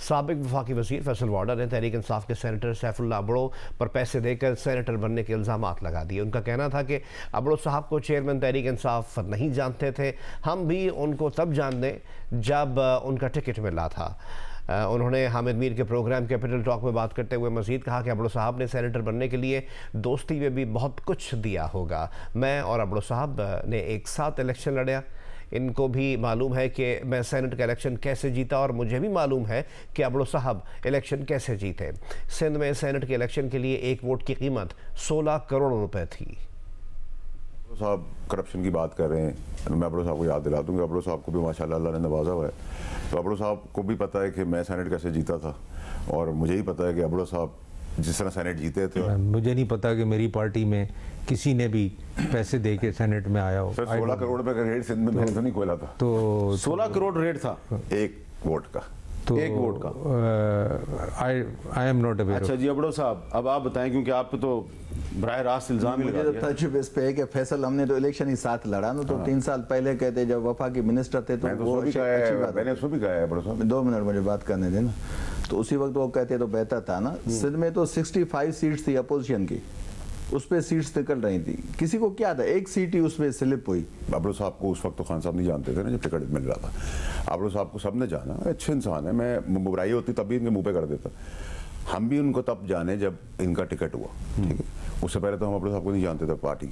साबिक वफाकी वज़ीर फैसल वाडा ने तहरीक इंसाफ के सेनेटर सैफुल्लाह अबड़ो पर पैसे देकर सेनेटर बनने के इल्ज़ामात लगा दिए। उनका कहना था कि अबड़ो साहब को चेयरमैन तहरीक इंसाफ नहीं जानते थे, हम भी उनको तब जान दें जब उनका टिकट मिला था। उन्होंने हामिद मीर के प्रोग्राम कैपिटल टॉक में बात करते हुए मज़ीद कहा कि अबड़ो साहब ने सेनेटर बनने के लिए दोस्ती में भी बहुत कुछ दिया होगा। मैं और अबड़ो साहब ने एक साथ इलेक्शन लड़ा, इनको भी मालूम है कि मैं सेनेट का इलेक्शन कैसे जीता और मुझे भी मालूम है कि अबड़ो साहब इलेक्शन कैसे जीते। सिंध में सेनेट के इलेक्शन के लिए एक वोट की कीमत 16 करोड़ रुपए थी। साहब करप्शन की बात कर रहे हैं, मैं अबड़ो साहब को याद दिला दूंगा। अबड़ो साहब को भी माशाल्लाह अल्लाह ने नवाजा हुआ है, तो अबड़ो साहब को भी पता है कि मैं सेनेट कैसे जीता था और मुझे ही पता है कि अबड़ो साहब जिस तरह सेनेट जीते थे। मुझे नहीं पता कि मेरी पार्टी में किसी ने भी पैसे दे के सेनेट में आया हो। 16 करोड़ रुपए का रेट सिंध में मैंने तो नहीं खोला था। तो 16 करोड़ रेट था एक वोट का, तो एक वोट का। I am not aware. अच्छा जी अबड़ो साहब, अब आप बताएं, क्योंकि आप तो बराह रास्त इल्जाम ही लगा दिया। तजुर्बे इस पे है कि फैसल हमने तो इलेक्शन ही साथ लड़ा ना, तो 3 साल पहले कहते जब वफाकी मिनिस्टर थे तो वो मैंने उसको भी कहा है अबड़ो साहब। 2 मिनट मुझे बात करने देना। तो उसी वक्त वो कहते तो बेहतर था ना। सिंध में तो 65 सीट्स थी अपोजिशन की, उस पे सीट्स निकल रही थी, किसी को क्या था, एक सीट ही उसमें स्लिप हुई। अबड़ो साहब को उस वक्त तो खान साहब नहीं जानते थे ना जब टिकट मिल रहा था। अबड़ो साहब को सबने जाना, अच्छे इंसान है, मैं बुराई होती तब भी इनके मुंह पे कर देता। हम भी उनको तब जाने जब इनका टिकट हुआ, ठीक है। उससे पहले तो हम अबड़ो साहब को नहीं जानते थे पार्टी